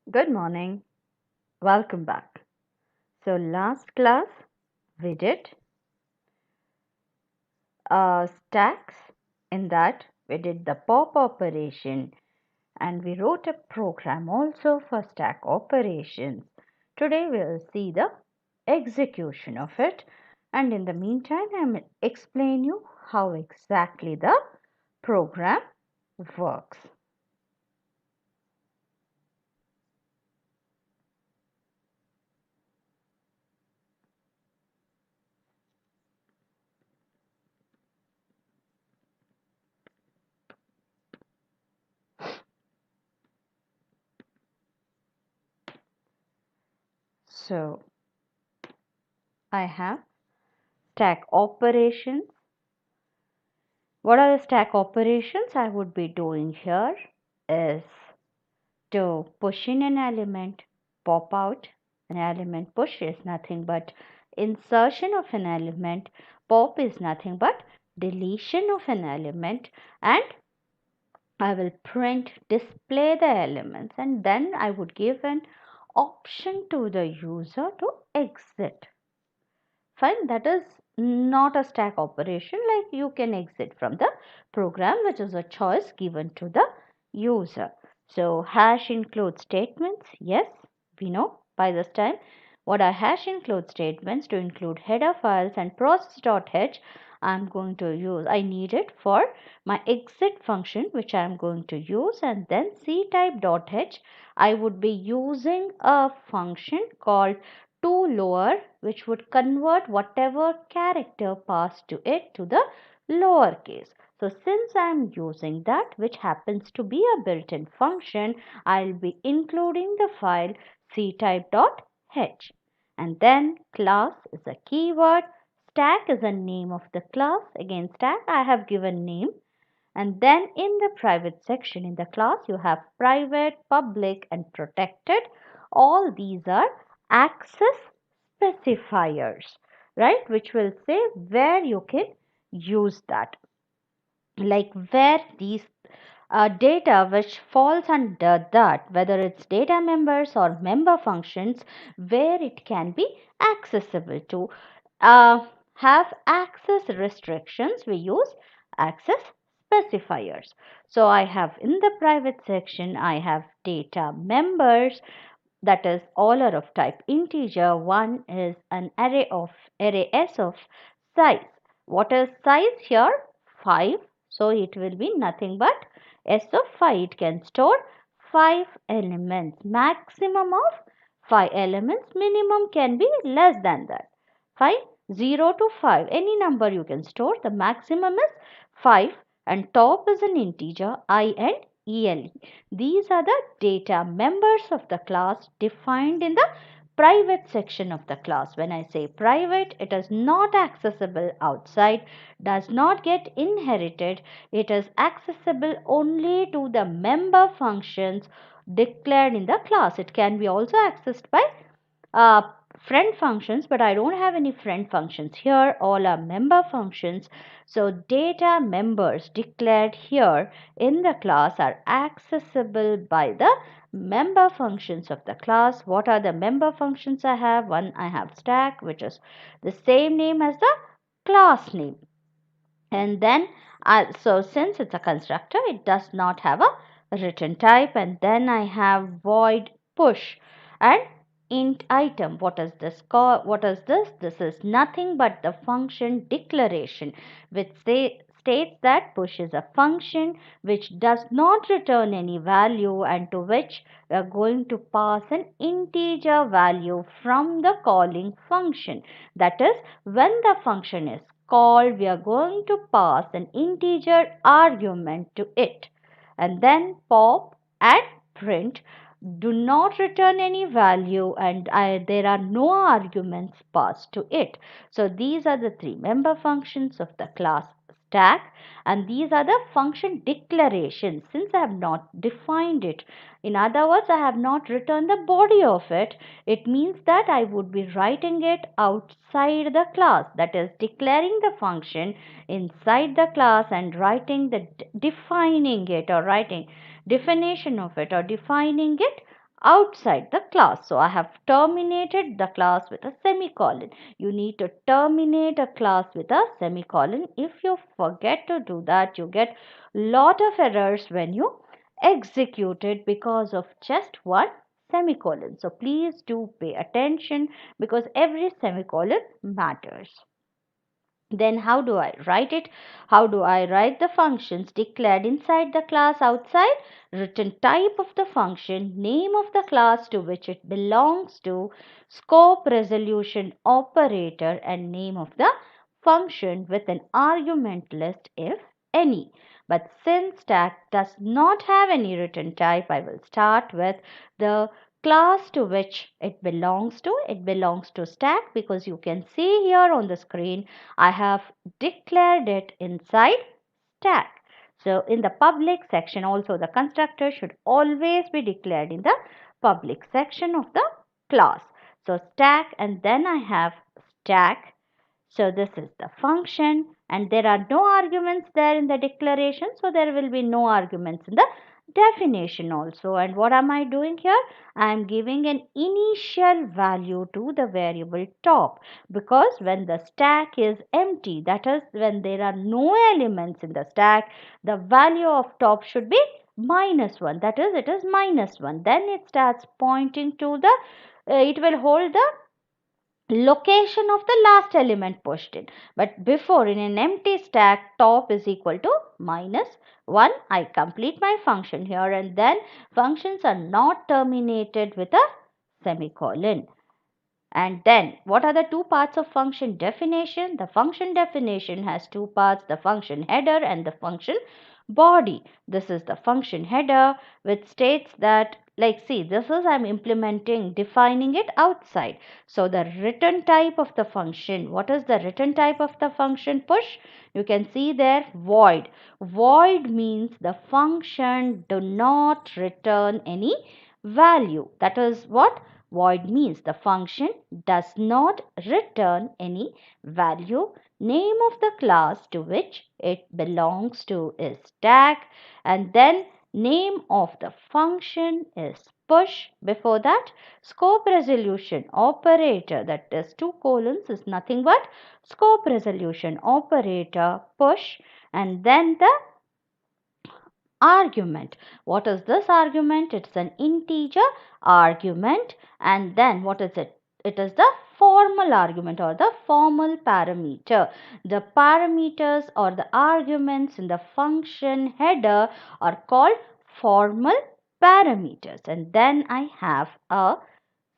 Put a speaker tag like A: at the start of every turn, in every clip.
A: Good morning. Welcome back. So, last class we did stacks. In that, we did the pop operation and we wrote a program also for stack operations. Today, we will see the execution of it, and in the meantime, I will explain you how exactly the program works. So, I have stack operations. What are the stack operations I would be doing here is to push in an element, pop out an element. Push is nothing but insertion of an element. Pop is nothing but deletion of an element, and I will print, display the elements, and then I would give an option to the user to exit. Fine, that is not a stack operation, like you can exit from the program, which is a choice given to the user. So hash include statements. Yes, we know by this time what are hash include statements. To include header files and process.h, I'm going to use, I need it for my exit function, which I'm going to use. And then ctype.h, I would be using a function called to lower, which would convert whatever character passed to it to the lower case. So since I am using that, which happens to be a built-in function, I'll be including the file ctype.h. And then class is a keyword. Stack is a name of the class. Again, stack I have given name. And then in the private section in the class, you have private, public, and protected. All these are access specifiers, right? Which will say where you can use that. Like where these data which falls under that, whether it's data members or member functions, where it can be accessible to have access restrictions, we use access specifiers. So I have in the private section, I have data members, that is all are of type integer. One is an array s of size. What is size here? 5. So it will be nothing but s of 5. It can store 5 elements. Maximum of 5 elements. Minimum can be less than that. 5, 0 to 5. Any number you can store. The maximum is 5, and top is an integer I and ELE. These are the data members of the class defined in the private section of the class. When I say private, it is not accessible outside, does not get inherited. It is accessible only to the member functions declared in the class. It can be also accessed by uh, friend functions, but I don't have any friend functions here. All are member functions. So data members declared here in the class are accessible by the member functions of the class. What are the member functions I have? One, I have stack, which is the same name as the class name. And then so since it's a constructor, it does not have a return type. And then I have void push and int item. What is this called? What is this? This is nothing but the function declaration, which states that push is a function which does not return any value, and to which we are going to pass an integer value from the calling function. That is, when the function is called, we are going to pass an integer argument to it. And then pop and print do not return any value, and there are no arguments passed to it. So these are the three member functions of the class stack, and these are the function declarations. Since I have not defined it, in other words, I have not written the body of it, it means that I would be writing it outside the class, that is declaring the function inside the class and writing the defining it, or writing definition of it or defining it outside the class. So I have terminated the class with a semicolon. You need to terminate a class with a semicolon. If you forget to do that, you get lot of errors when you execute it because of just one semicolon. So please do pay attention because every semicolon matters. Then how do I write it? How do I write the functions declared inside the class, outside? Written type of the function, name of the class to which it belongs to, scope resolution operator, and name of the function with an argument list if any. But since stack does not have any written type, I will start with the class to which it belongs to. It belongs to stack because you can see here on the screen I have declared it inside stack. So in the public section also the constructor should always be declared in the public section of the class. So stack, and then I have stack. So this is the function, and there are no arguments there in the declaration. So there will be no arguments in the definition also. And what am I doing here? I am giving an initial value to the variable top, because when the stack is empty, that is when there are no elements in the stack, the value of top should be -1. That is, it is -1. Then it starts pointing to the, it will hold the location of the last element pushed in. But before, in an empty stack, top is equal to -1. I complete my function here, and then functions are not terminated with a semicolon. And then what are the two parts of function definition? The function definition has two parts, the function header and the function body. This is the function header, which states that, like, see, this is I'm implementing, defining it outside. So the return type of the function, what is the return type of the function push? You can see there, void. Void means the function do not return any value. That is what void means. The function does not return any value. Name of the class to which it belongs to is stack, and then name of the function is push. Before that, scope resolution operator, that is two colons, is nothing but scope resolution operator push, and then the argument. What is this argument? It's an integer argument. And then what is it? It is the formal argument or the formal parameter. The parameters or the arguments in the function header are called formal parameters. And then I have a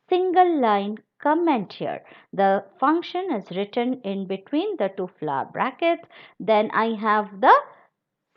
A: single line comment here. The function is written in between the two flower brackets. Then I have the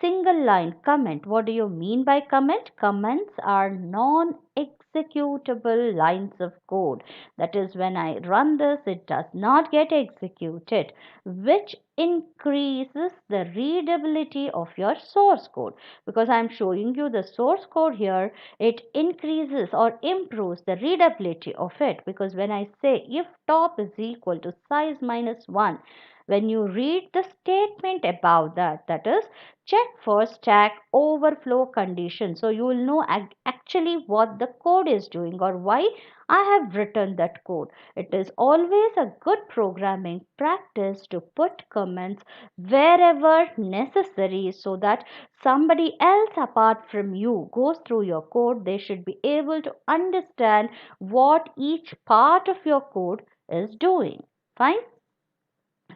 A: single line comment. What do you mean by comment? Comments are non-executable lines of code. That is, when I run this, it does not get executed, which increases the readability of your source code. Because I am showing you the source code here, it increases or improves the readability of it. Because when I say if top is equal to size -1, when you read the statement about that, that is, check for stack overflow condition. So you will know actually what the code is doing or why I have written that code. It is always a good programming practice to put comments wherever necessary so that somebody else apart from you goes through your code. They should be able to understand what each part of your code is doing. Fine.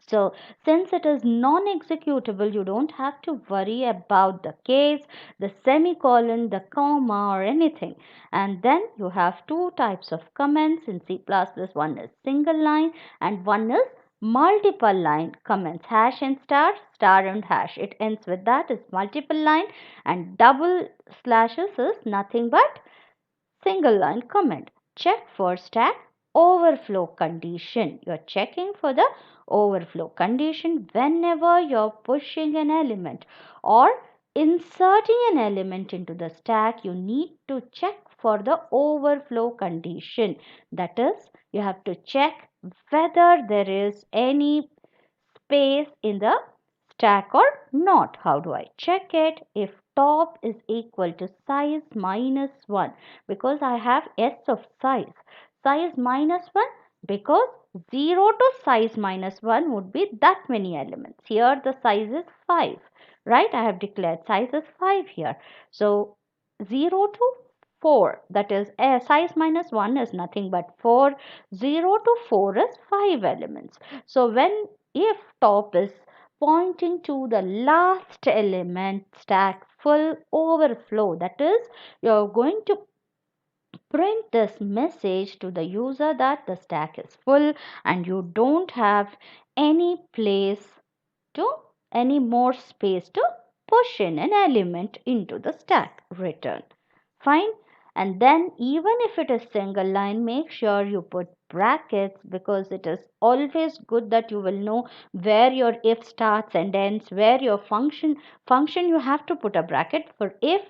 A: So since it is non-executable, you don't have to worry about the case, the semicolon, the comma or anything. And then you have two types of comments in C++. One is single line and one is multiple line comments. Hash and star, star and hash. It ends with that is multiple line, and double slashes is nothing but single line comment. Check for stack overflow condition. You are checking for the overflow condition whenever you're pushing an element or inserting an element into the stack. You need to check for the overflow condition. That is, you have to check whether there is any space in the stack or not. How do I check it? If top is equal to size minus 1 because I have s of size. Size minus 1 because 0 to size minus 1 would be that many elements. Here the size is 5, right? I have declared size is 5 here. So 0 to 4, that is size minus 1 is nothing but 4. 0 to 4 is 5 elements. So when if top is pointing to the last element stack full overflow, that is you're going to print this message to the user that the stack is full and you don't have any place to any more space to push in an element into the stack. Return. Fine. And then even if it is single line, make sure you put brackets because it is always good that you will know where your if starts and ends, where your function you have to put a bracket for if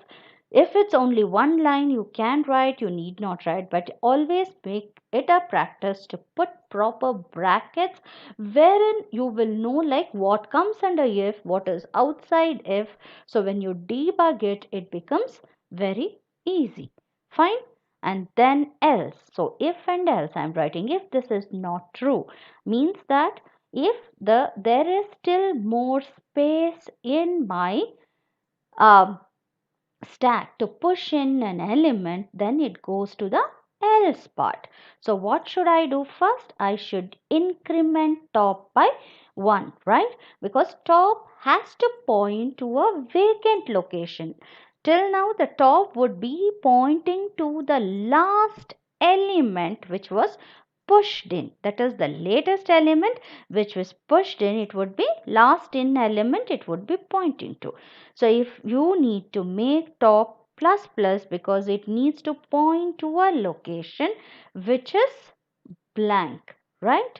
A: it's only one line you can write, you need not write, but always make it a practice to put proper brackets wherein you will know like what comes under if, what is outside if. So when you debug it, it becomes very easy. Fine. And then else. So if and else, I'm writing if this is not true, means that if there is still more space in my um, stack to push in an element, then it goes to the else part. So what should I do first? I should increment top by 1, right? Because top has to point to a vacant location. Till now the top would be pointing to the last element which was pushed in, that is the latest element which was pushed in, it would be last in element it would be pointing to. So if you need to make top plus plus because it needs to point to a location which is blank, right?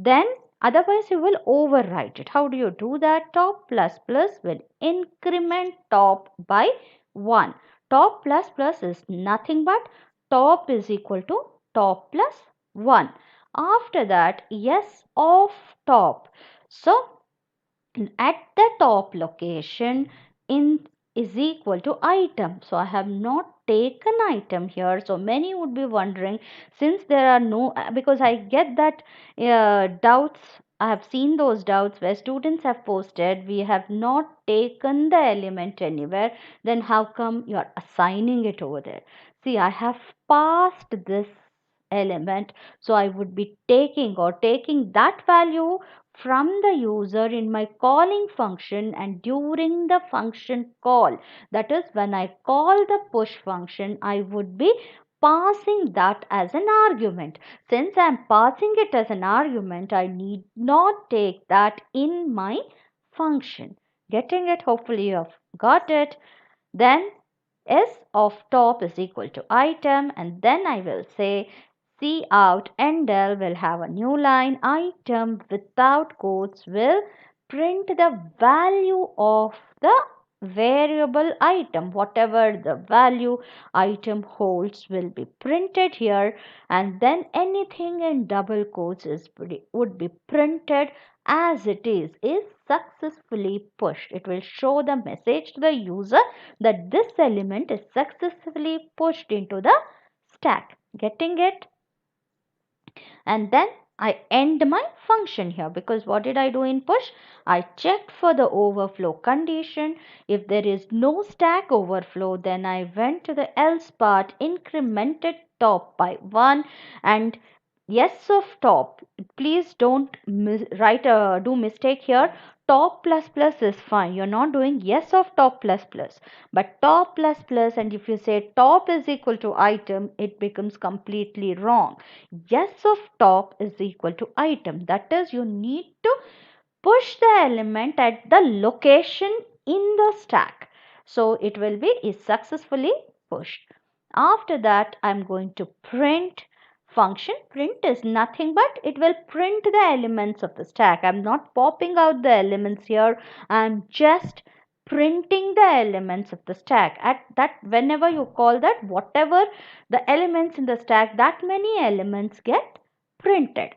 A: Then otherwise you will overwrite it. How do you do that? Top plus plus will increment top by 1. Top plus plus is nothing but top is equal to top plus 1. After that, yes of top. So at the top location in is equal to item. So I have not taken item here. So many would be wondering, since there are no, because I get that doubts. I have seen those doubts where students have posted we have not taken the element anywhere, then how come you are assigning it over there? See, I have passed this element, so I would be taking that value from the user in my calling function and during the function call, that is when I call the push function, I would be passing that as an argument. Since I am passing it as an argument, I need not take that in my function. Getting it? Hopefully you have got it. Then s of top is equal to item, and then I will say C out endl will have a new line. Item without quotes will print the value of the variable item. Whatever the value item holds will be printed here, and then anything in double quotes would be printed as it is successfully pushed. It will show the message to the user that this element is successfully pushed into the stack. Getting it? And then I end my function here because what did I do in push? I checked for the overflow condition. If there is no stack overflow, then I went to the else part, incremented top by 1 and yes of top. Please don't do mistake here. Top plus plus is fine. You're not doing yes of top plus plus. But top plus plus, and if you say top is equal to item, it becomes completely wrong. Yes of top is equal to item. That is, you need to push the element at the location in the stack. So it will be is successfully pushed. After that, I'm going to print function. Print is nothing but it will print the elements of the stack. I'm not popping out the elements here. I'm just printing the elements of the stack. At that, whenever you call that, whatever the elements in the stack, that many elements get printed.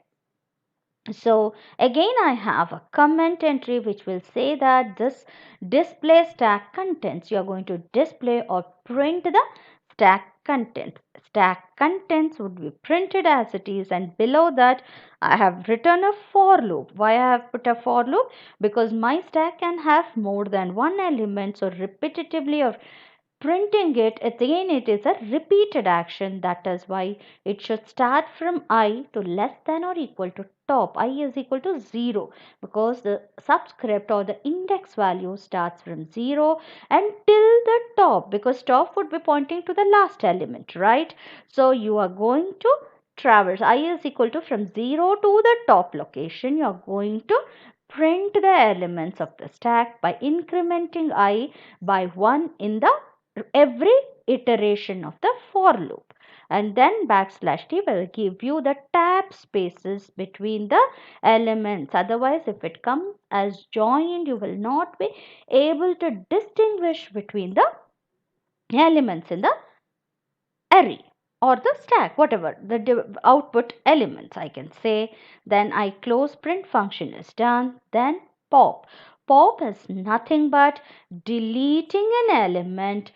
A: So again I have a comment entry which will say that this display stack contents. You are going to display or print the stack contents. Stack contents would be printed as it is, and below that I have written a for loop. Why I have put a for loop? Because my stack can have more than one element, so repetitively or printing it again, it is a repeated action. That is why it should start from I to less than or equal to top. I is equal to 0 because the subscript or the index value starts from 0 until the top, because top would be pointing to the last element, right? So you are going to traverse. I is equal to from 0 to the top location. You are going to print the elements of the stack by incrementing I by 1 in the every iteration of the for loop, and then backslash t will give you the tab spaces between the elements. Otherwise, if it comes as joined, you will not be able to distinguish between the elements in the array or the stack, whatever the output elements I can say. Then I close print function is done. Then pop is nothing but deleting an element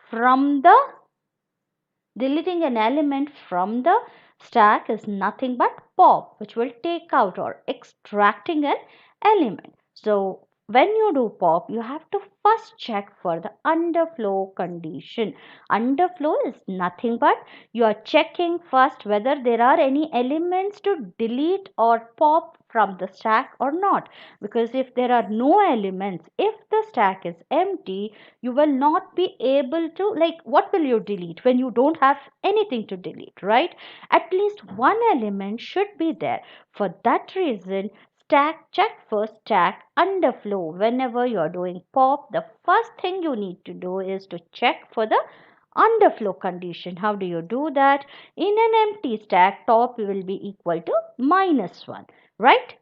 A: from the deleting an element from the stack is nothing but pop, which will take out or extracting an element. So when you do pop, you have to first check for the underflow condition. Underflow is nothing but you are checking first whether there are any elements to delete or pop from the stack or not. Because if there are no elements, if the stack is empty, you will not be able to, like, what will you delete when you don't have anything to delete, right? At least one element should be there. For that reason, check for stack underflow. Whenever you are doing pop, the first thing you need to do is to check for the underflow condition. How do you do that? In an empty stack, top will be equal to -1, right?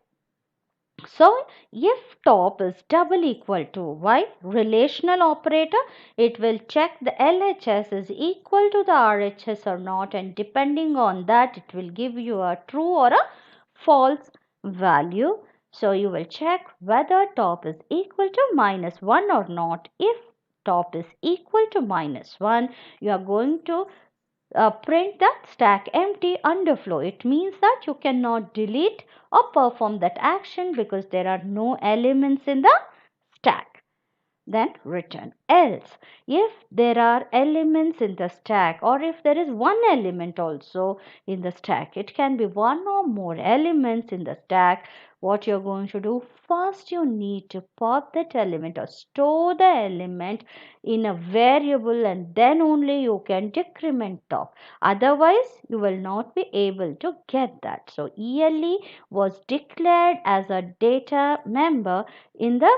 A: So if top is double equal to y, relational operator, it will check the LHS is equal to the RHS or not, and depending on that it will give you a true or a false value. So you will check whether top is equal to -1 or not. If top is equal to -1, you are going to print that stack empty underflow. It means that you cannot delete or perform that action because there are no elements in the stack. Then return else. If there are elements in the stack, or if there is one element also in the stack, it can be one or more elements in the stack. What you're going to do, first you need to pop that element or store the element in a variable, and then only you can decrement top. Otherwise you will not be able to get that. So ELE was declared as a data member in the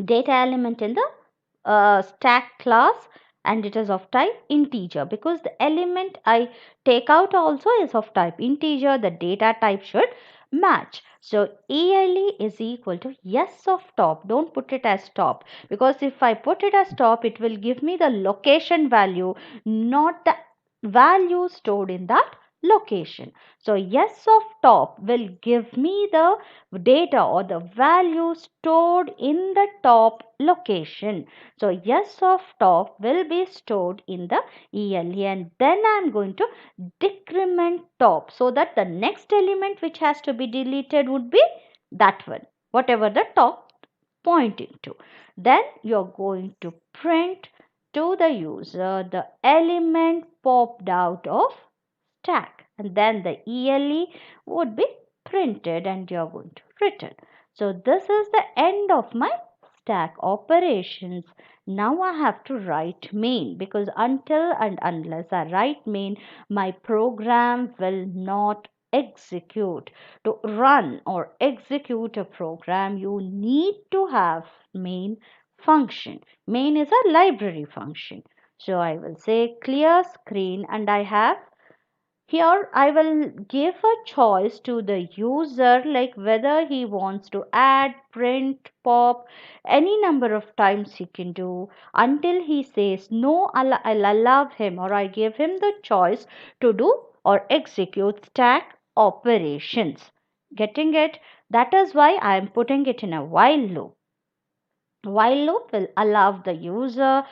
A: data element in the stack class, and it is of type integer because the element I take out also is of type integer. The data type should match. So ELE is equal to yes of top. Don't put it as top, because if I put it as top, it will give me the location value, not the value stored in that location. So yes of top will give me the data or the value stored in the top location. So yes of top will be stored in the ELE, and then I am going to decrement top so that the next element which has to be deleted would be that one, whatever the top pointing to. Then you're going to print to the user the element popped out of stack, and then the ELE would be printed and you're going to return. So this is the end of my stack operations. Now I have to write main, because until and unless I write main, my program will not execute. To run or execute a program, you need to have main function. Main is a library function. So I will say clear screen, and I have here I will give a choice to the user, like whether he wants to add, print, pop, any number of times he can do, until he says no. I'll allow him, or I give him the choice to do or execute stack operations. Getting it? That is why I am putting it in a while loop. While loop will allow the user,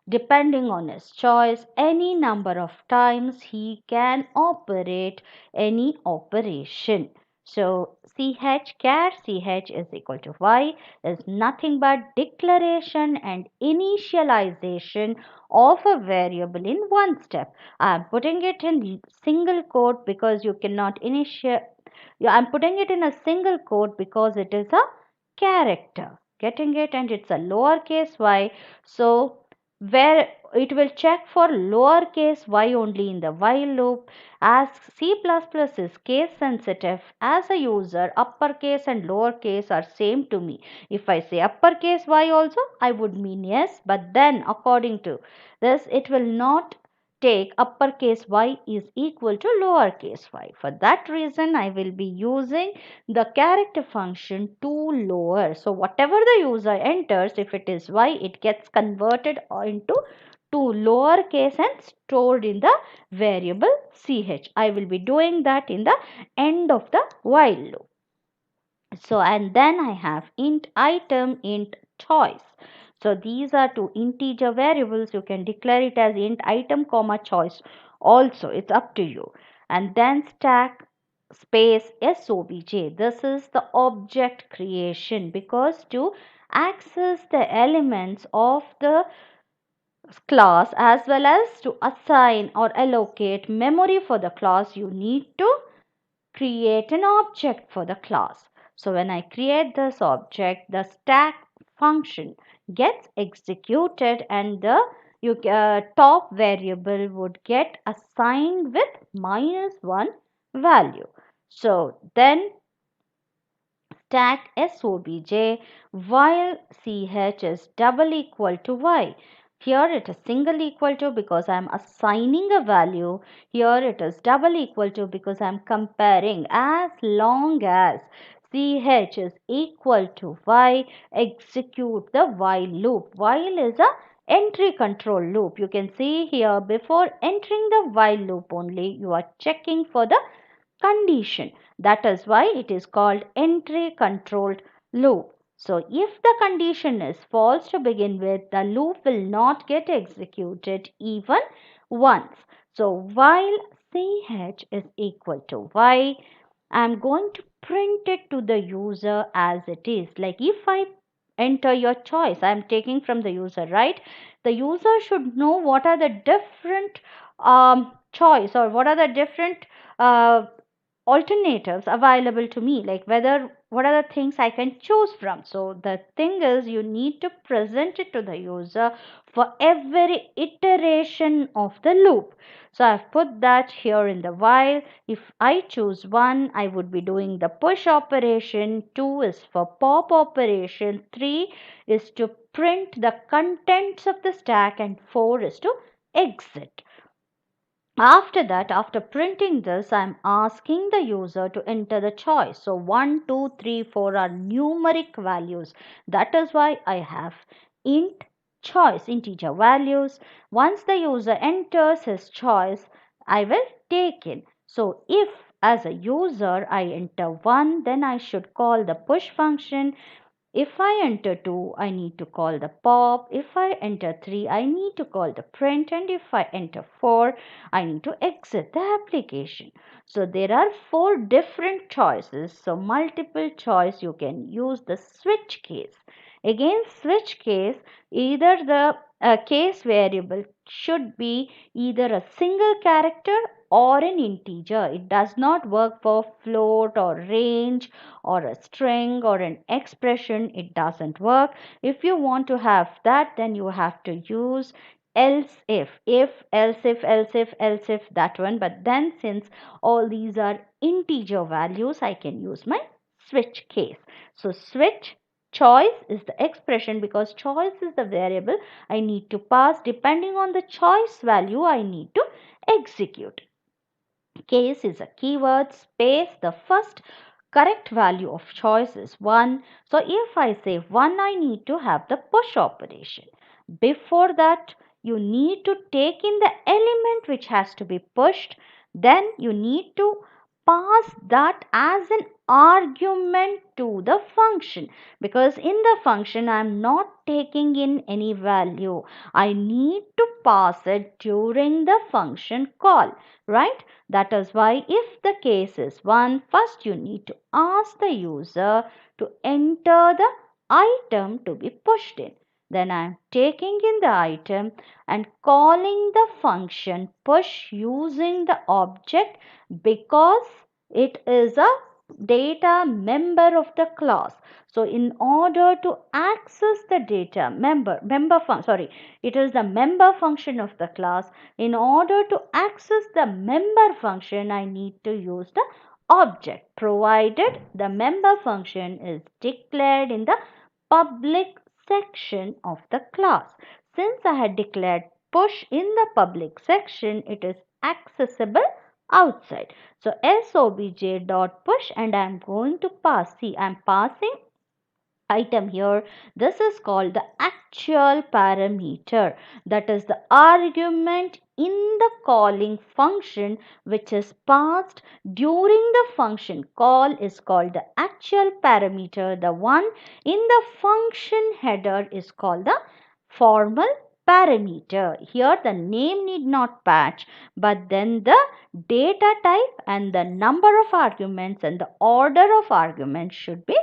A: depending on his choice, any number of times he can operate any operation. So ch char ch is equal to y is nothing but declaration and initialization of a variable in one step. I am putting it in single quote because you cannot initiate. Yeah, I'm putting it in a single quote because it is a character. Getting it? And it's a lowercase y. So where it will check for lowercase y only in the while loop. As C++ is case sensitive, as a user uppercase and lowercase are same to me. If I say uppercase y also, I would mean yes, but then according to this it will not take uppercase y is equal to lowercase y. For that reason I will be using the character function to lower. So whatever the user enters, if it is y, it gets converted into to lowercase and stored in the variable ch. I will be doing that in the end of the while loop. So and then I have int item, int choice. So these are two integer variables. You can declare it as int item comma choice also. It's up to you. And then stack space sobj. This is the object creation, because to access the elements of the class as well as to assign or allocate memory for the class, you need to create an object for the class. So when I create this object, the stack function gets executed and the top variable would get assigned with -1 value. So then stack sobj while ch is double equal to y. Here it is single equal to because I am assigning a value. Here it is double equal to because I am comparing. As long as ch is equal to y, execute the while loop. While is a entry control loop. You can see here, before entering the while loop only, you are checking for the condition. That is why it is called entry controlled loop. So if the condition is false to begin with, the loop will not get executed even once. So while ch is equal to y, I am going to print it to the user as it is. Like if I enter your choice, I am taking from the user, right? The user should know what are the different choice, or what are the different uh, alternatives available to me, like whether what are the things I can choose from. So the thing is, you need to present it to the user for every iteration of the loop. So I've put that here in the while. If I choose 1, I would be doing the push operation, 2 is for pop operation, 3 is to print the contents of the stack, and 4 is to exit. After that, after printing this, I am asking the user to enter the choice. So 1, 2, 3, 4 are numeric values. That is why I have int choice, integer values. Once the user enters his choice, I will take in. So if as a user I enter 1, then I should call the push function. If I enter 2, I need to call the pop. If I enter 3, I need to call the print. And if I enter 4, I need to exit the application. So there are 4 different choices. So multiple choice, you can use the switch case. Again, switch case, either the case variable should be either a single character or an integer. It does not work for float or range or a string or an expression. It doesn't work. If you want to have that, then you have to use else if else if else if else if, that one. But then since all these are integer values, I can use my switch case. So switch choice is the expression, because choice is the variable I need to pass. Depending on the choice value, I need to execute. Case is a keyword. Space, the first correct value of choice is 1. So if I say 1, I need to have the push operation. Before that, you need to take in the element which has to be pushed. Then you need to pass that as an argument to the function, because in the function I am not taking in any value. I need to pass it during the function call, right? That is why if the case is one, first you need to ask the user to enter the item to be pushed in. Then I am taking in the item and calling the function push using the object, because it is a data member of the class. So in order to access the data it is the member function of the class. In order to access the member function, I need to use the object, provided the member function is declared in the public section of the class. Since I had declared push in the public section, it is accessible outside. So sobj.push, and I am going to pass. See, I am passing item here. This is called the actual parameter. That is the argument in the calling function which is passed during the function call is called the actual parameter. The one in the function header is called the formal parameter. Here the name need not match, but then the data type and the number of arguments and the order of arguments should be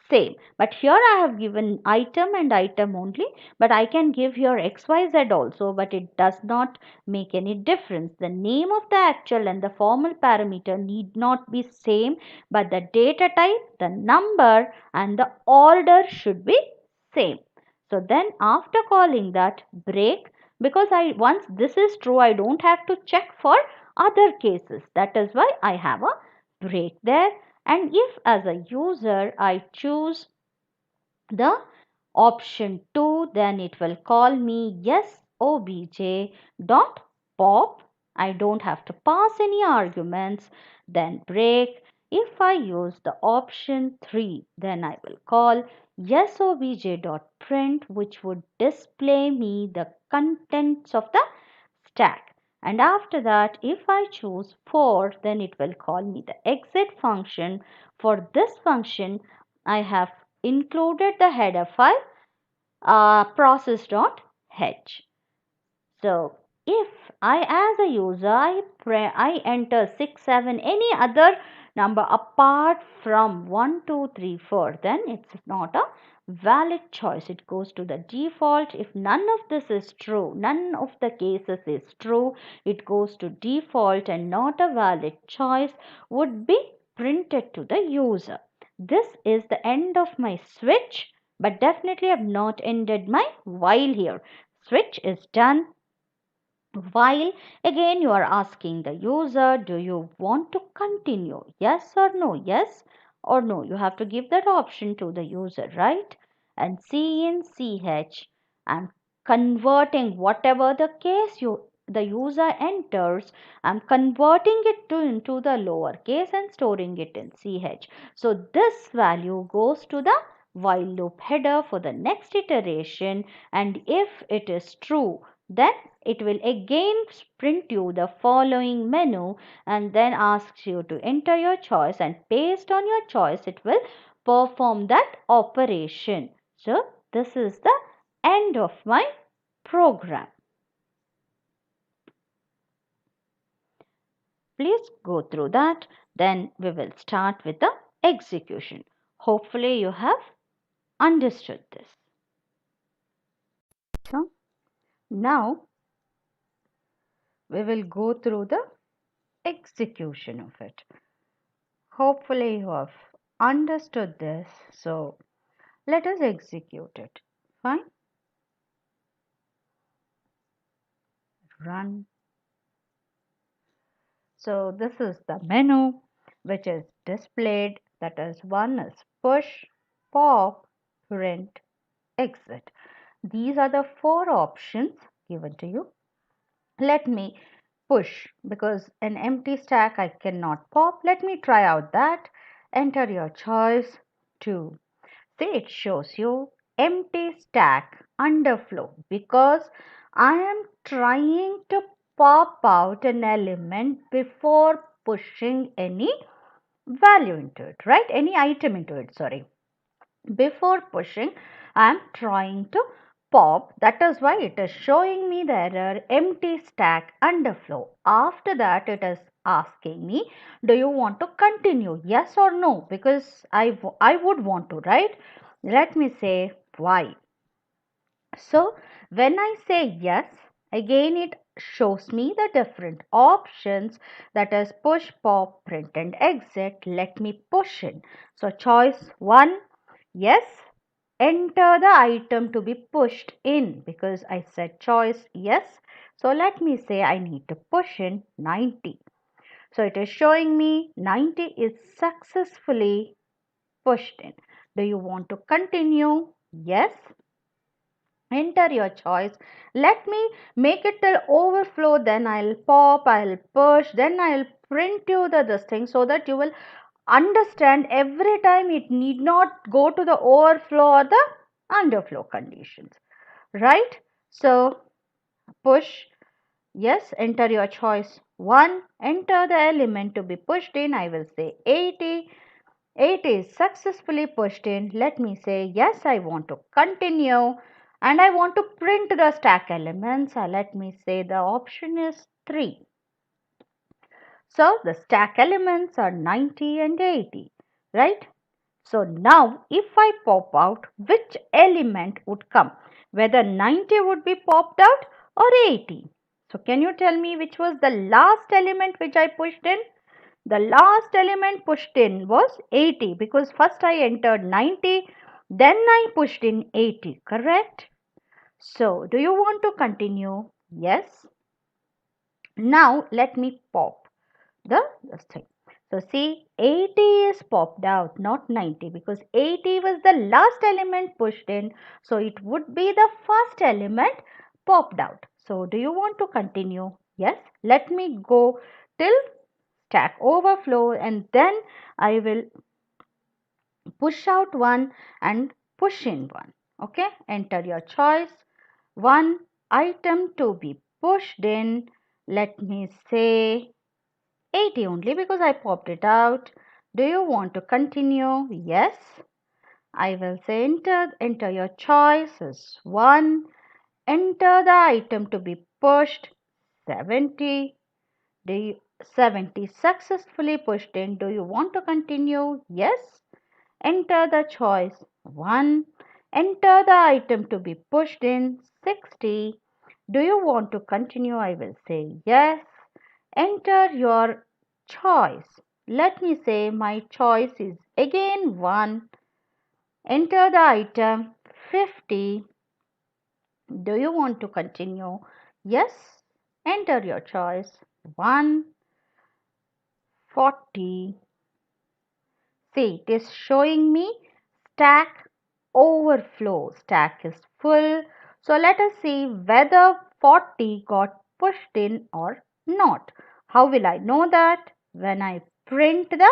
A: same. But here I have given item and item only, but I can give here xyz also, but it does not make any difference. The name of the actual and the formal parameter need not be same, but the data type, the number and the order should be same. So then after calling that, break, because once this is true, I don't have to check for other cases. That is why I have a break there. And if as a user I choose the option 2, then it will call me yes obj dot pop. I don't have to pass any arguments. Then break. If I use the option 3, then I will call yes obj dot print, which would display me the contents of the stack. And after that, if I choose 4, then it will call me the exit function. For this function, I have included the header file process.h. So if I as a user I enter 6, 7, any other number apart from 1, 2, 3, 4, then it's not a valid choice. It goes to the default. If none of this is true, none of the cases is true, it goes to default, and not a valid choice would be printed to the user. This is the end of my switch, but definitely I have not ended my while here. Switch is done. While again you are asking the user, do you want to continue? Yes or no? Yes or no? You have to give that option to the user, right? And C in CH, I'm converting whatever the case the user enters, I'm converting it into the lower case and storing it in CH. So this value goes to the while loop header for the next iteration, and if it is true, then it will again print you the following menu and then asks you to enter your choice, and based on your choice it will perform that operation. So this is the end of my program. Please go through that. Then we will start with the execution. Hopefully you have understood this. So now we will go through the execution of it. Hopefully you have understood this. So let us execute it. Fine. Run. So this is the menu which is displayed. That is, one is push, pop, print, exit. These are the 4 options given to you. Let me push, because an empty stack I cannot pop. Let me try out that. Enter your choice. 2. See, it shows you empty stack underflow, because I am trying to pop out an element before pushing any value into it, right? Any item into it, sorry. Before pushing, I am trying to pop. That is why it is showing me the error empty stack underflow. After that, it is asking me, do you want to continue? Yes or no? Because I would want to, right? Let me say why. So when I say yes, again it shows me the different options, that is push, pop, print and exit. Let me push in. So choice 1, yes, enter the item to be pushed in, because I said choice yes. So let me say I need to push in 90. So it is showing me 90 is successfully pushed in. Do you want to continue? Yes. Enter your choice. Let me make it till overflow, then I'll pop, I'll push, then I'll print you the this thing, so that you will understand every time it need not go to the overflow or the underflow conditions, right? So push, yes, enter your choice 1, enter the element to be pushed in. I will say 80. 8 is successfully pushed in. Let me say yes, I want to continue and I want to print the stack elements. Let me say the option is 3. So the stack elements are 90 and 80, right? So now if I pop out, which element would come? Whether 90 would be popped out or 80. So can you tell me which was the last element which I pushed in? The last element pushed in was 80, because first I entered 90, then I pushed in 80, correct? So do you want to continue? Yes. Now let me pop this thing. So see, 80 is popped out, not 90, because 80 was the last element pushed in. So it would be the first element popped out. So do you want to continue? Yes. Let me go till stack overflow and then I will push out one and push in one. Okay, enter your choice. One item to be pushed in. Let me say 80 only, because I popped it out. Do you want to continue? Yes. I will say enter your choice is 1. Enter the item to be pushed 70. Do you, 70 successfully pushed in. Do you want to continue? Yes. Enter the choice 1. Enter the item to be pushed in 60. Do you want to continue? I will say yes. Enter your choice. Let me say my choice is again 1. Enter the item 50. Do you want to continue? Yes. Enter your choice 1. 40. See, it is showing me stack overflow. Stack is full. So let us see whether 40 got pushed in or not. How will I know that? When I print the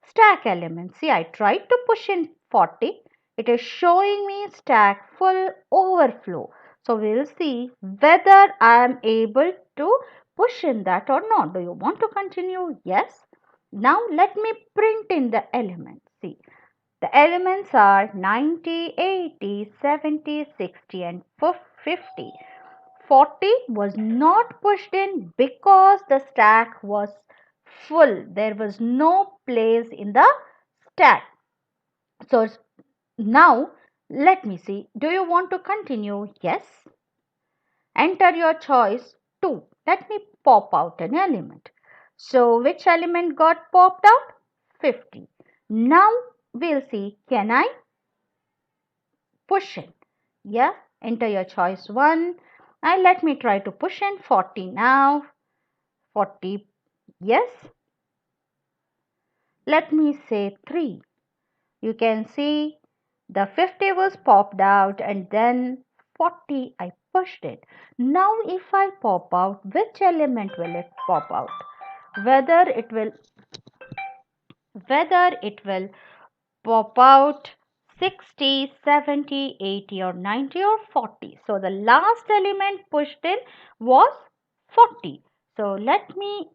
A: stack element. See, I tried to push in 40. It is showing me stack full overflow. So we'll see whether I am able to push in that or not. Do you want to continue? Yes. Now let me print in the elements. See, the elements are 90, 80, 70, 60 and 50. 40 was not pushed in because the stack was full. There was no place in the stack. So now let me see. Do you want to continue? Yes. Enter your choice 2. Let me pop out an element. So which element got popped out? 50. Now we'll see, can I push in? Yeah, enter your choice 1 and let me try to push in 40 now. 40, yes. Let me say 3. You can see the 50 was popped out and then 40 I pushed it. Now if I pop out, which element will it pop out? Whether it will pop out 60, 70, 80 or 90 or 40. So the last element pushed in was 40. So let me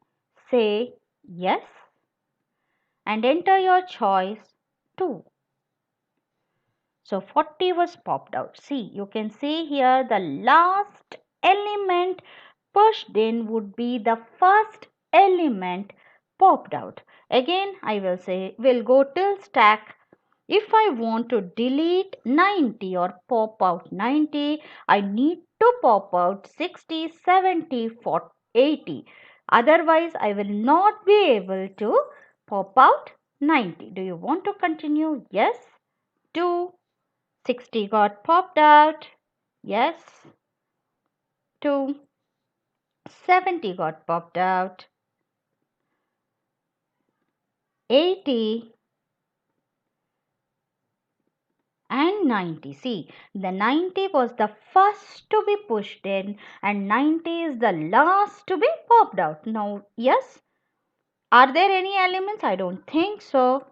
A: say Yes, and enter your choice 2. So 40 was popped out. See, you can see here the last element pushed in would be the first element popped out. Again, I will say we'll go till stack. If I want to delete 90 or pop out 90, I need to pop out 60, 70, 40, 80. Otherwise, I will not be able to pop out 90. Do you want to continue? Yes. 2. 60 got popped out. Yes. 2. 70 got popped out. 80 and 90. See, the 90 was the first to be pushed in and 90 is the last to be popped out. Now, yes, are there any elements? I don't think so.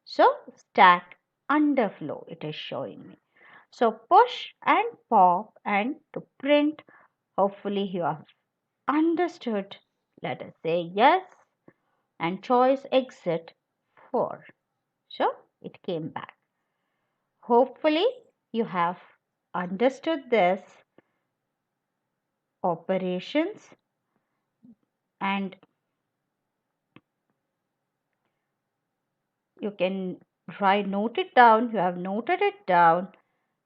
A: So, stack underflow it is showing me. So, push and pop and to print. Hopefully, you have understood. Let us say yes and choice exit 4. So, it came back. Hopefully, you have understood this operations and you can note it down. You have noted it down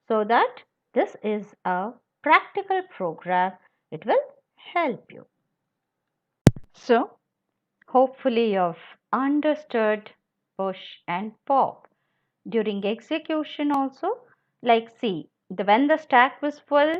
A: so that this is a practical program. It will help you. So, hopefully, you've understood push and pop. During execution also, like see, when the stack was full,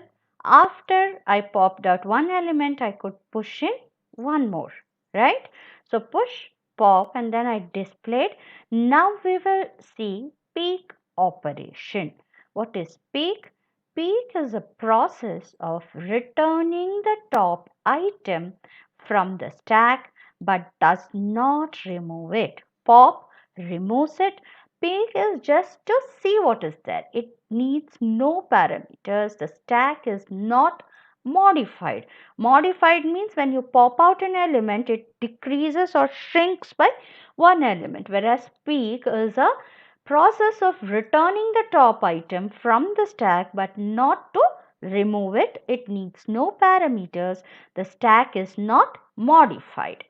A: after I popped out one element, I could push in one more, right? So push, pop, and then I displayed. Now we will see peek operation. What is peek? Peek is a process of returning the top item from the stack but does not remove it. Pop removes it. Peek is just to see what is there. It needs no parameters. The stack is not modified. Modified means when you pop out an element, it decreases or shrinks by one element, whereas peek is a process of returning the top item from the stack but not to remove it. It needs no parameters. The stack is not modified.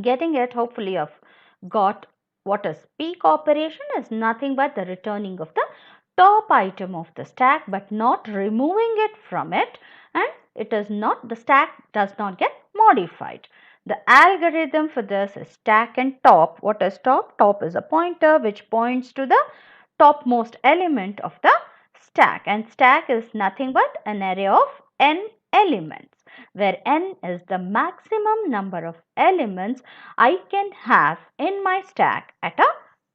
A: Getting it? Hopefully you've got what is peek operation is nothing but the returning of the top item of the stack but not removing it from it, and it is not, the stack does not get modified. The algorithm for this is stack and top. What is top? Top is a pointer which points to the topmost element of the stack, and stack is nothing but an array of n elements where n is the maximum number of elements I can have in my stack at a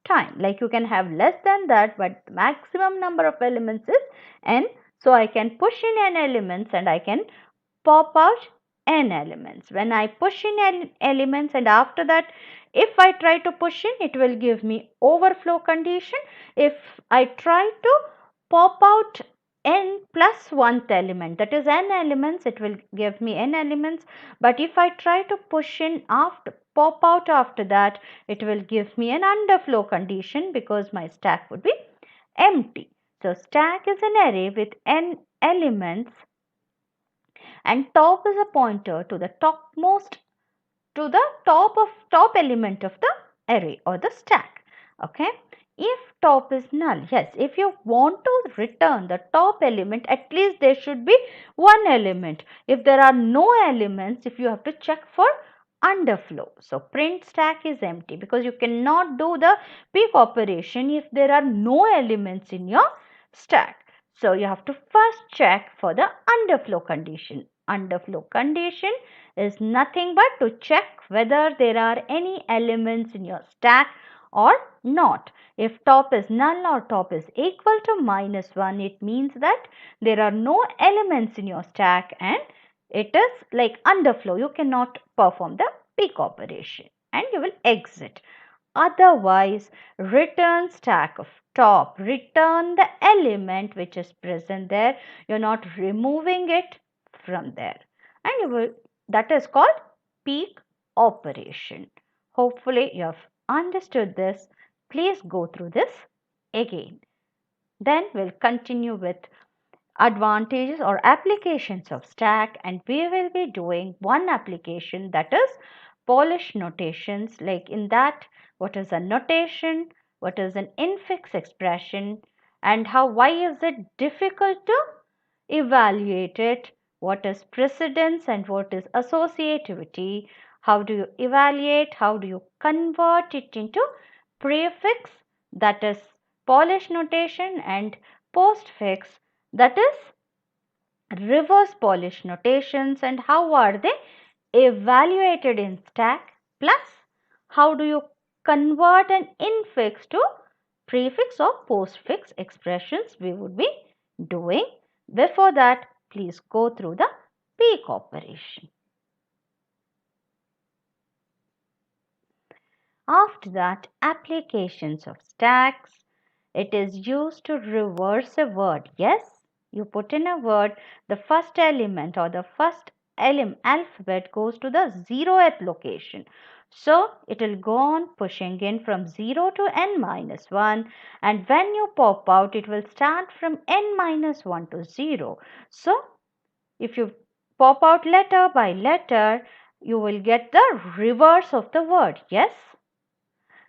A: time. Like you can have less than that, but the maximum number of elements is n. So I can push in n elements and I can pop out n elements. When I push in n elements and after that if I try to push in, it will give me overflow condition. If I try to pop out n plus 1th element, that is n elements, it will give me n elements. But if I try to push in after, pop out after that, it will give me an underflow condition because my stack would be empty. So stack is an array with n elements and top is a pointer to the topmost, to the top element of the array or the stack. Okay, if top is null, yes, if you want to return the top element, at least there should be one element. If there are no elements, if you have to check for underflow. So print stack is empty because you cannot do the peek operation if there are no elements in your stack. So you have to first check for the underflow condition. Underflow condition is nothing but to check whether there are any elements in your stack or not. If top is null or top is equal to -1, it means that there are no elements in your stack and it is like underflow. You cannot perform the peek operation and you will exit. Otherwise, return stack of top, return the element which is present there. You're not removing it from there. And you will, that is called peek operation. Hopefully you have understood this. Please go through this again. Then we'll continue with advantages or applications of stack, and we will be doing one application, that is Polish notations. Like in that, what is a notation, what is an infix expression, and why is it difficult to evaluate it, what is precedence and what is associativity, how do you evaluate, how do you convert it into prefix, that is Polish notation, and postfix, that is reverse Polish notations, and how are they evaluated in stack, plus how do you convert an infix to prefix or postfix expressions we would be doing. Before that, please go through the peak operation. After that, applications of stacks. It is used to reverse a word. Yes, you put in a word, the first element or the first alphabet goes to the 0th location. So it will go on pushing in from 0 to n minus 1, and when you pop out, it will start from n minus 1 to 0. So if you pop out letter by letter, you will get the reverse of the word. Yes.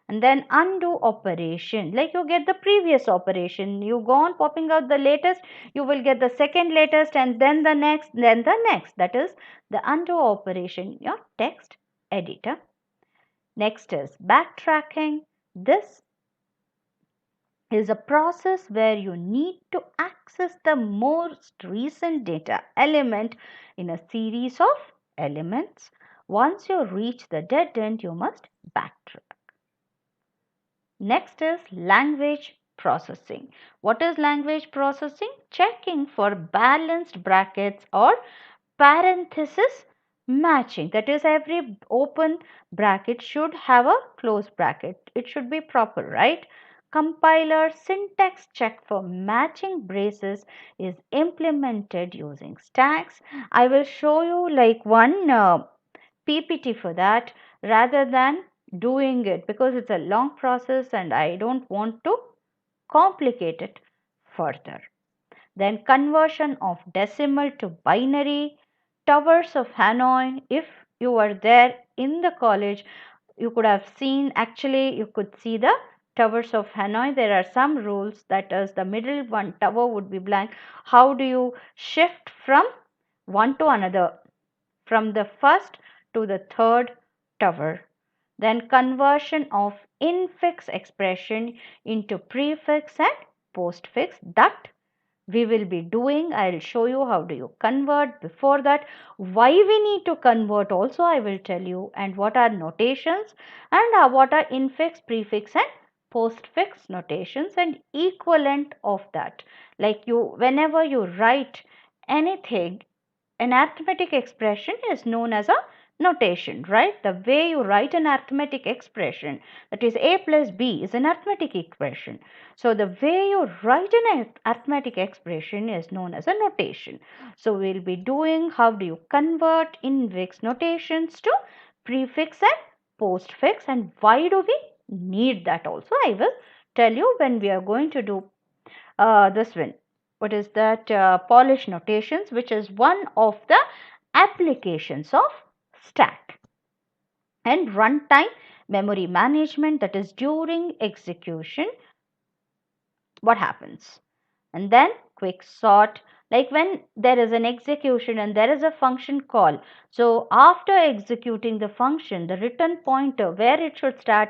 A: And then undo operation, like you get the previous operation, you go on popping out the latest, you will get the second latest, and then the next, then the next. That is the undo operation, your text editor. Next is backtracking. This is a process where you need to access the most recent data element in a series of elements. Once you reach the dead end, you must backtrack. Next is language processing. What is language processing? Checking for balanced brackets or parenthesis matching. That is, every open bracket should have a closed bracket. It should be proper, right? Compiler syntax check for matching braces is implemented using stacks. I will show you like one PPT for that rather than doing it, because it's a long process and I don't want to complicate it further. Then conversion of decimal to binary, towers of Hanoi. If you were there in the college, you could have seen, actually you could see the towers of Hanoi. There are some rules, that is the middle one tower would be blank. How do you shift from one to another, from the first to the third tower? Then conversion of infix expression into prefix and postfix, that we will be doing. I will show you how do you convert. Before that, why we need to convert also I will tell you, and what are notations, and what are infix, prefix and postfix notations, and equivalent of that. Like you, whenever you write anything, an arithmetic expression is known as a notation, right? The way you write an arithmetic expression, that is a plus b, is an arithmetic expression. So the way you write an arithmetic expression is known as a notation. So we'll be doing how do you convert infix notations to prefix and postfix, and why do we need that also I will tell you when we are going to do this one. What is that? Polish notations, which is one of the applications of stack. And runtime memory management, that is during execution, what happens? And then quick sort, like when there is an execution and there is a function call. So after executing the function, the return pointer where it should start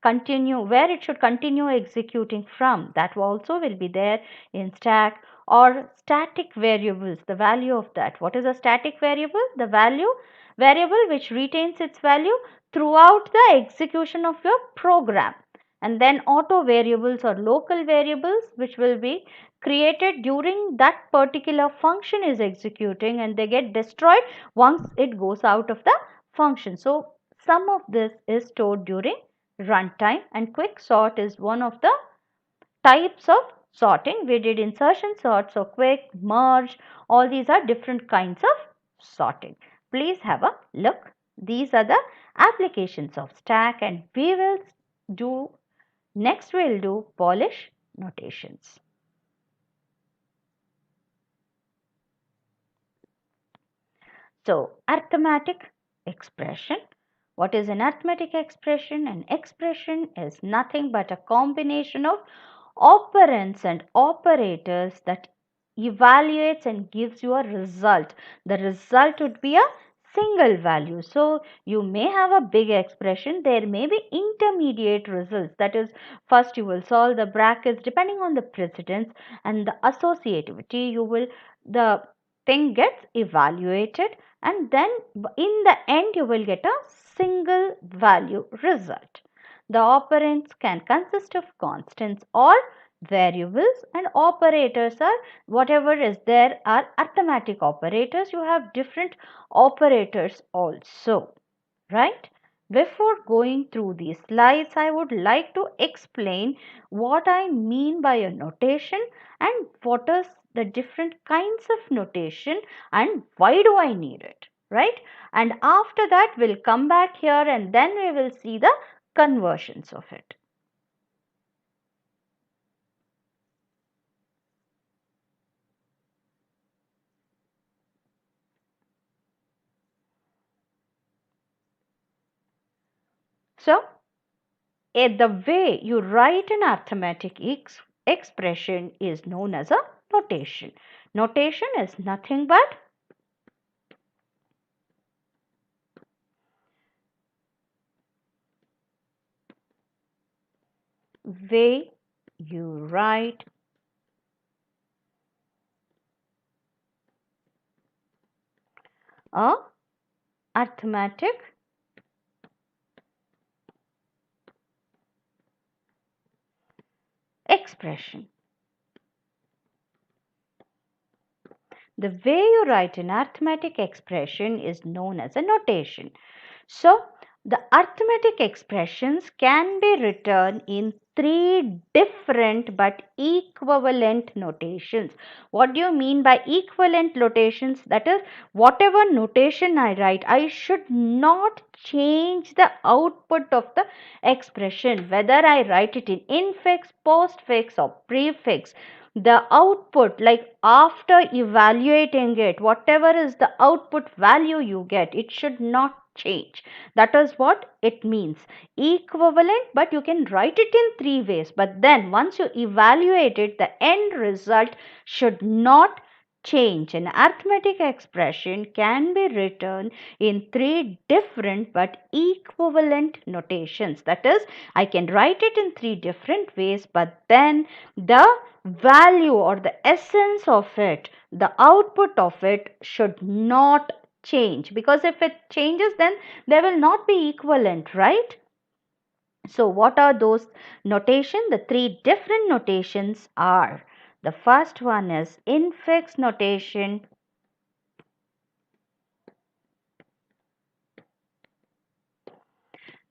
A: continue, where it should continue executing from, that also will be there in stack. Or static variables, the value of that. What is a static variable? The variable which retains its value throughout the execution of your program. And then auto variables or local variables, which will be created during that particular function is executing, and they get destroyed once it goes out of the function. So some of this is stored during runtime, and quick sort is one of the types of sorting. We did insertion sort, so quick, merge, all these are different kinds of sorting. Please have a look These are the applications of stack, and next we'll do polish notations. So, arithmetic expression. What is an arithmetic expression? An expression is nothing but a combination of operands and operators that evaluates and gives you a result. The result would be a single value. So, you may have a big expression, there may be intermediate results. That is, first you will solve the brackets depending on the precedence and the associativity. The thing gets evaluated, and then in the end you will get a single value result. The operands can consist of constants or variables, and operators are whatever is there are arithmetic operators. You have different operators also, right? Before going through these slides, I would like to explain what I mean by a notation and what is the different kinds of notation and why do I need it, right? And after that, we'll come back here and then we will see the conversions of it. So, the way you write an arithmetic expression is known as a notation. Notation is nothing but way you write a arithmetic expression. The way you write an arithmetic expression is known as a notation. So, the arithmetic expressions can be written in three different but equivalent notations. What do you mean by equivalent notations? That is, whatever notation I write, I should not change the output of the expression. Whether I write it in infix, postfix or prefix, the output, like after evaluating it, whatever is the output value you get, it should not change. That is what it means. Equivalent, but you can write it in three ways. But then once you evaluate it, the end result should not change. An arithmetic expression can be written in three different but equivalent notations. That is, I can write it in three different ways, but then the value or the essence of it, the output of it should not change, because if it changes then they will not be equivalent, right? So what are those notation? The three different notations are, the first one is infix notation,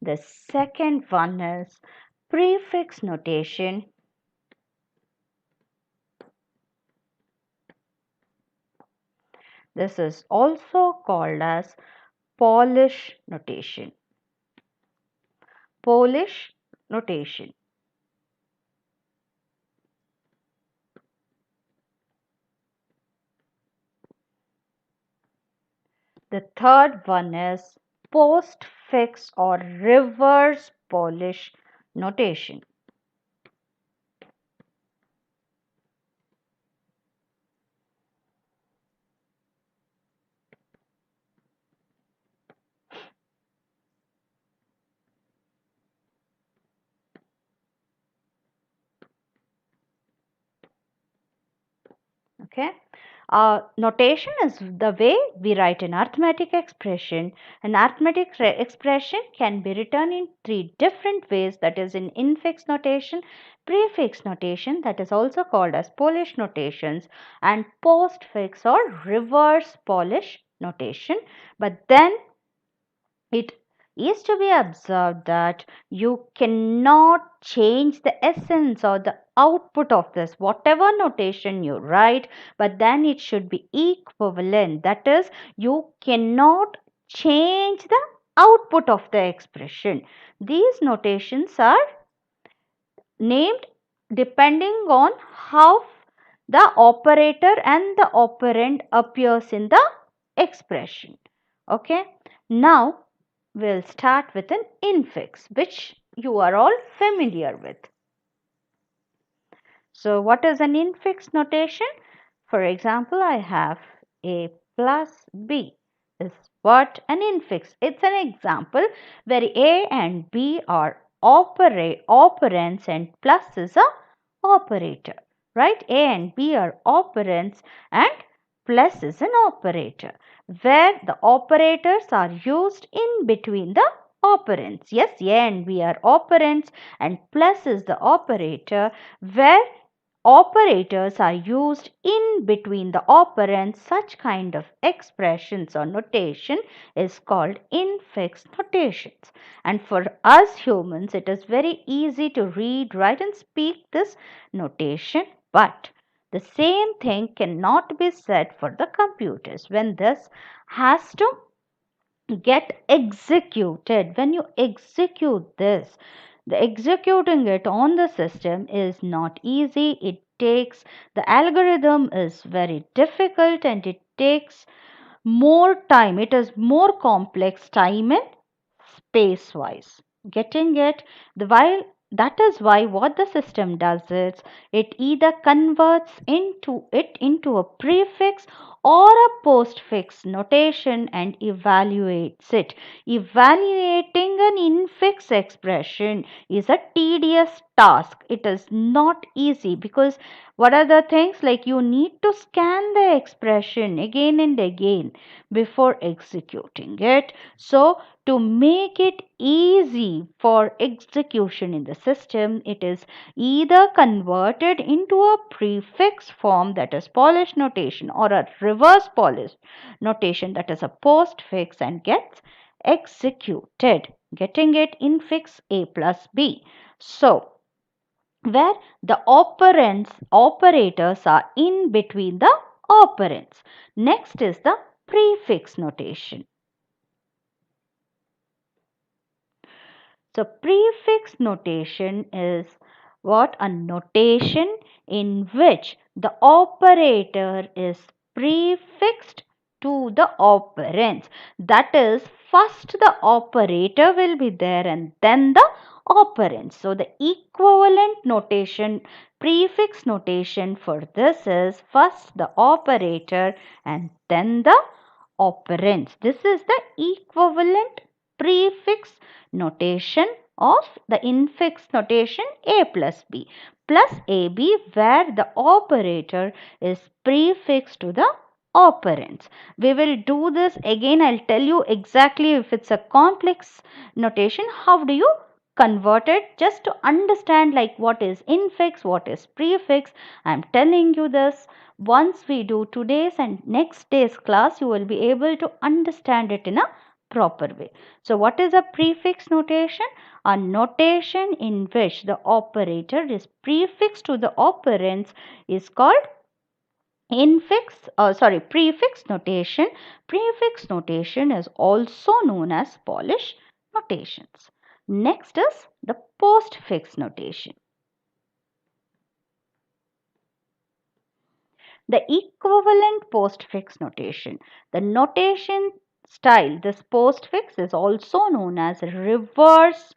A: the second one is prefix notation, this is also called as polish notation. Polish notation. The third one is postfix or reverse Polish notation. Okay. Notation is the way we write an arithmetic expression. An arithmetic expression can be written in three different ways, that is in infix notation, prefix notation, that is also called as Polish notations, and postfix or reverse Polish notation. But then it is to be observed that you cannot change the essence or the output of this, whatever notation you write, but then it should be equivalent. That is, you cannot change the output of the expression. These notations are named depending on how the operator and the operand appears in the expression. Okay. Now we'll start with an infix, which you are all familiar with. So what is an infix notation? For example, I have A plus B is what an infix. It's an example where A and B are operands and plus is a operator, right? A and B are operands and plus is an operator, where the operators are used in between the operands. Yes, A and B are operands and plus is the operator, where operators are used in between the operands. Such kind of expressions or notation is called infix notations. And for us humans, it is very easy to read, write and speak this notation, but the same thing cannot be said for the computers. When this has to get executed, when you execute this, the executing it on the system is not easy. It takes, the algorithm is very difficult and it takes more time. It is more complex time and space wise. Getting it? The while that is why what the system does is it either converts into a prefix or a postfix notation and evaluates it. Evaluating an infix expression is a tedious task. It is not easy because what are the things, like you need to scan the expression again and again before executing it. So to make it easy for execution in the system, it is either converted into a prefix form, that is Polish notation, or a reverse Polish notation, that is a postfix, and gets executed. Getting it? Infix A plus B. So where the operators are in between the operands. Next is the prefix notation. So prefix notation is what? A notation in which the operator is prefixed to the operands. That is, first the operator will be there and then the operands. So the equivalent notation, prefix notation for this is first the operator and then the operands. This is the equivalent prefix notation of the infix notation A plus B plus AB, where the operator is prefixed to the operands. We will do this again. I'll tell you exactly, if it's a complex notation, how do you convert it, just to understand like what is infix, what is prefix. I'm telling you this. Once we do today's and next day's class, you will be able to understand it in a proper way. So what is a prefix notation? A notation in which the operator is prefixed to the operands is called prefix notation. Prefix notation is also known as Polish notations. Next is the postfix notation. The equivalent postfix notation. The notation style, this postfix, is also known as reversed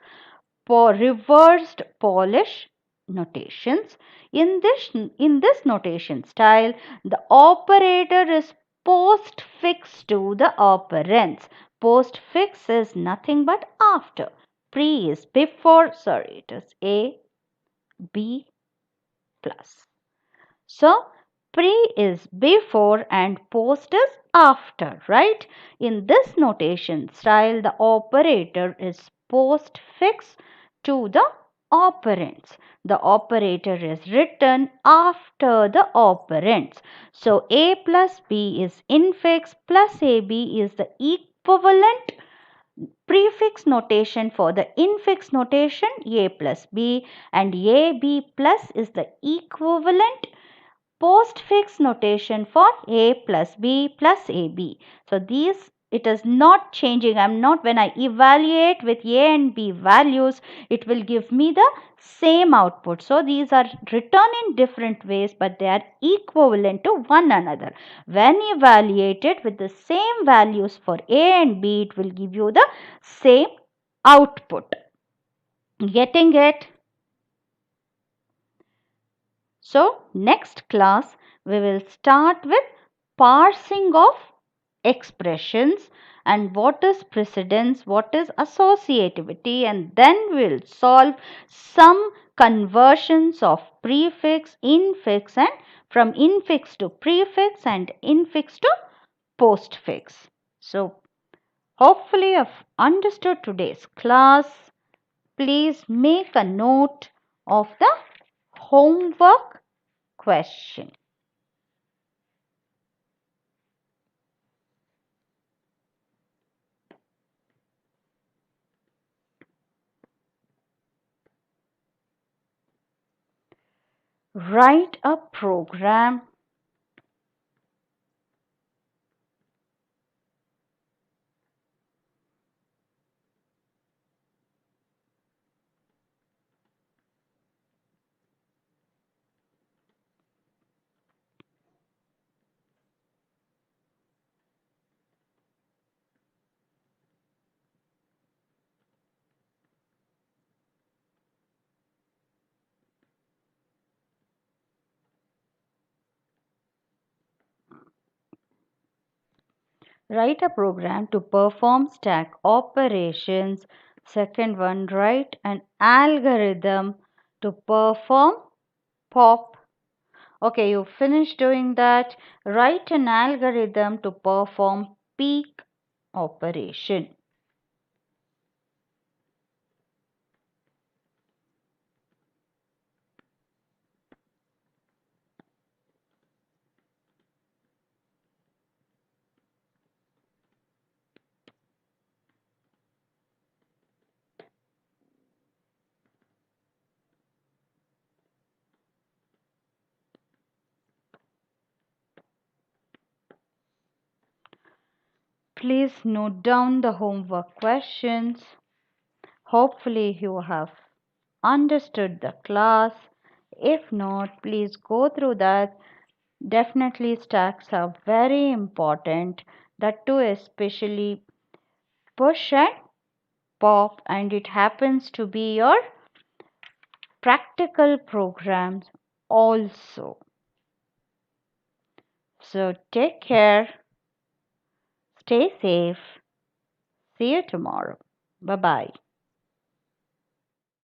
A: Polish notations. In this notation style, the operator is postfix to the operands. Postfix is nothing but after. Pre is before, it is A, B plus. So pre is before and post is after, right? In this notation style, the operator is postfix to the operands. The operator is written after the operands. So A plus B is infix plus AB is the equivalent prefix notation for the infix notation A plus B, and AB plus is the equivalent postfix notation for A plus B plus AB. So these It is not changing. I'm not, when I evaluate with A and B values, it will give me the same output. So these are written in different ways, but they are equivalent to one another. When evaluated with the same values for A and B, it will give you the same output. Getting it? So next class we will start with parsing of expressions and what is precedence, what is associativity, and then we'll solve some conversions of prefix, infix, and from infix to prefix and infix to postfix. So hopefully you've understood today's class. Please make a note of the homework question. Write a program Write a program to perform stack operations. Second one, write an algorithm to perform pop. Okay, you finished doing that. Write an algorithm to perform peak operation. Please note down the homework questions. Hopefully you have understood the class. If not, please go through that. Definitely stacks are very important. That too, especially push and pop, and it happens to be your practical programs also. So take care, stay safe, see you tomorrow. Bye bye.